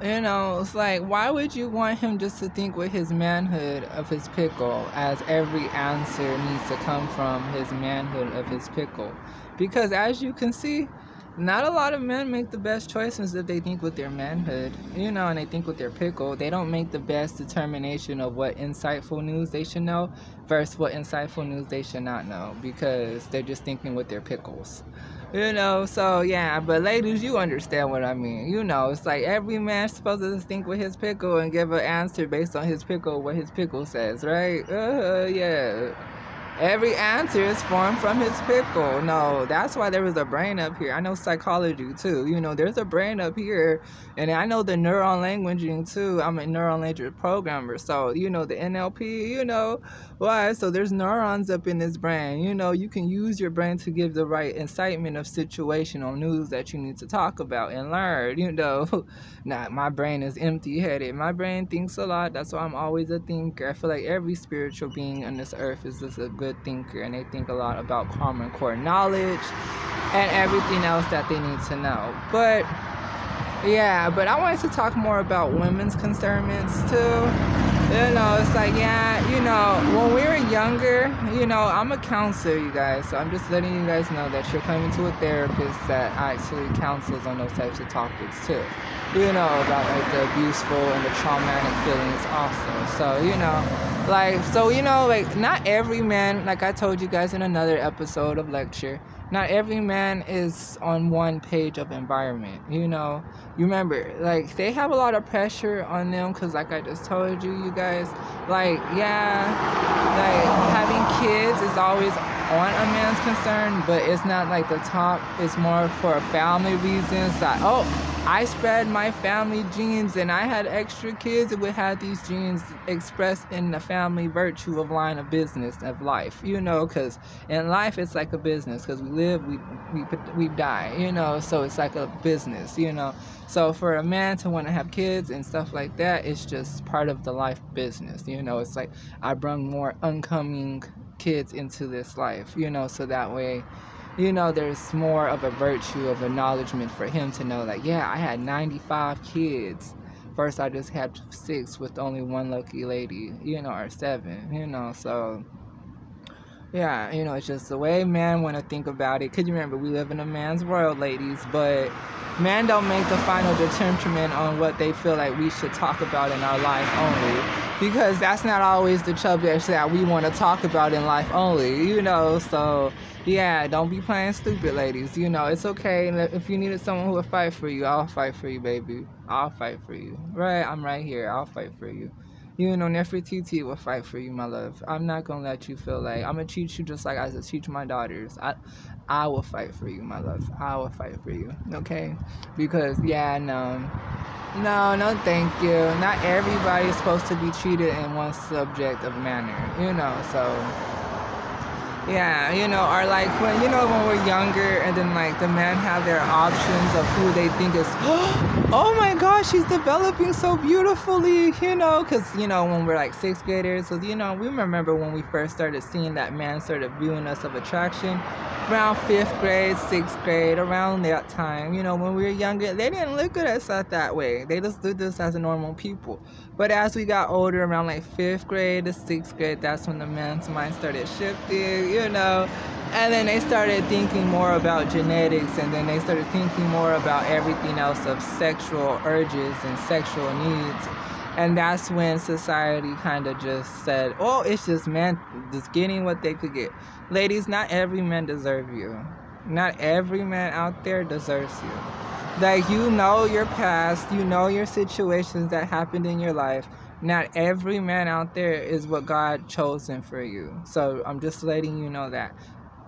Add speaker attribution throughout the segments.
Speaker 1: It's like, why would you want him just to think with his manhood of his pickle, as every answer needs to come from his manhood of his pickle? Because as you can see, not a lot of men make the best choices if they think with their manhood, and they think with their pickle. They don't make the best determination of what insightful news they should know versus what insightful news they should not know, because they're just thinking with their pickles. So yeah, but ladies, you understand what I mean. It's like every man's supposed to think with his pickle and give an answer based on his pickle, what his pickle says, right? Yeah. Every answer is formed from his pickle. No, that's why there was a brain up here. I know psychology too. There's a brain up here, and I know the neural languaging too. I'm a neural language programmer, so the NLP. Why? So there's neurons up in this brain. You can use your brain to give the right incitement of situational news that you need to talk about and learn. Nah, my brain is empty-headed. My brain thinks a lot. That's why I'm always a thinker. I feel like every spiritual being on this earth is just a good thinker, and they think a lot about common core knowledge and everything else that they need to know. But yeah, but I wanted to talk more about women's concernments too. It's like, yeah, when we were younger, I'm a counselor, you guys. So I'm just letting you guys know that you're coming to a therapist that actually counsels on those types of topics too. About like the abuseful and the traumatic feelings also. So, like not every man, like I told you guys in another episode of lecture, not every man is on one page of environment. You remember, like, they have a lot of pressure on them because, like I just told you guys, like, yeah, like having kids is always on a man's concern, but it's not like the top. It's more for family reasons. Like, oh, I spread my family genes and I had extra kids. It would have these genes expressed in the family virtue of line of business of life, because in life it's like a business, because we live, we die, so it's like a business. So for a man to want to have kids and stuff like that, it's just part of the life business. It's like I bring more oncoming kids into this life, so that way, there's more of a virtue of acknowledgement for him to know, like, yeah, I had 95 kids. First, I just had 6 with only one lucky lady, or 7, so yeah, it's just the way men want to think about it. Because you remember, we live in a man's world, ladies, but men don't make the final determination on what they feel like we should talk about in our life only. Because that's not always the subject that we want to talk about in life only, so yeah, don't be playing stupid, ladies. It's okay. If you needed someone who would fight for you, I'll fight for you, baby. I'll fight for you. Right? I'm right here. I'll fight for you. Nefertiti will fight for you, my love. I'm not gonna let you feel like I'm gonna treat you just like I just teach my daughters. I will fight for you, my love. I will fight for you. Okay? Because yeah, no, thank you. Not everybody is supposed to be treated in one subject of manner. So yeah, or like when we're younger and then like the men have their options of who they think is, oh my gosh, she's developing so beautifully, because, when we're like 6th graders, so, we remember when we first started seeing that man started viewing us of attraction around 5th grade, 6th grade, around that time, when we were younger, they didn't look at us that way. They just did this as a normal people. But as we got older, around like 5th grade to 6th grade, that's when the man's mind started shifting, and then they started thinking more about genetics, and then they started thinking more about everything else of sexual urges and sexual needs. And that's when society kind of just said, oh, it's just men just getting what they could get. Ladies, not every man deserves you. Not every man out there deserves you. Like, your past, your situations that happened in your life. Not every man out there is what God chosen for you. So I'm just letting you know that.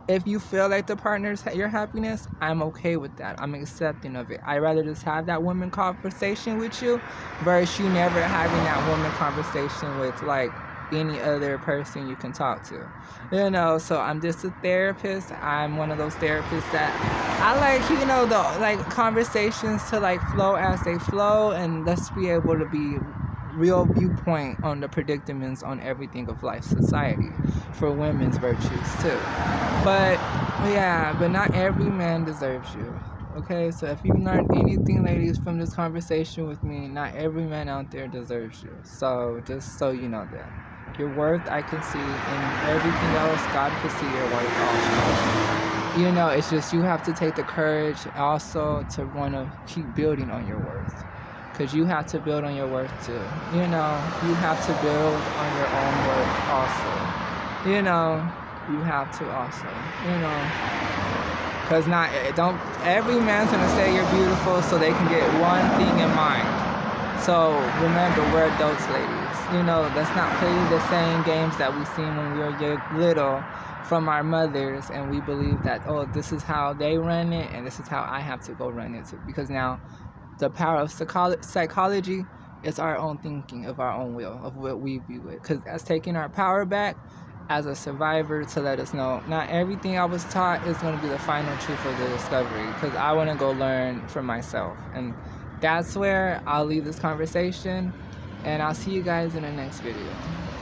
Speaker 1: If you feel like the partner's your happiness, I'm okay with that. I'm accepting of it. I'd rather just have that woman conversation with you versus you never having that woman conversation with like any other person you can talk to. So I'm just a therapist. I'm one of those therapists that I like, the like conversations to like flow as they flow, and let's be able to be real viewpoint on the predicaments on everything of life society for women's virtues too. But yeah, but not every man deserves you. Okay, so if you learned anything, ladies, from this conversation with me, not every man out there deserves you. So just so you know that. Your worth I can see, and everything else, God can see your worth also. You know, it's just you have to take the courage also to want to keep building on your worth. Because you have to build on your worth too. You know, you have to build on your own worth also. You know, you have to also. You know. Because not don't every man's gonna say you're beautiful so they can get one thing in mind. So remember, we're adults, ladies. You know, let's not play the same games that we seen when we were little from our mothers, and we believe that, oh, this is how they run it, and this is how I have to go run it too. Because now, the power of psychology is our own thinking of our own will, of what we view it. Because that's taking our power back as a survivor to let us know not everything I was taught is going to be the final truth of the discovery, because I want to go learn for myself. And that's where I'll leave this conversation, and I'll see you guys in the next video.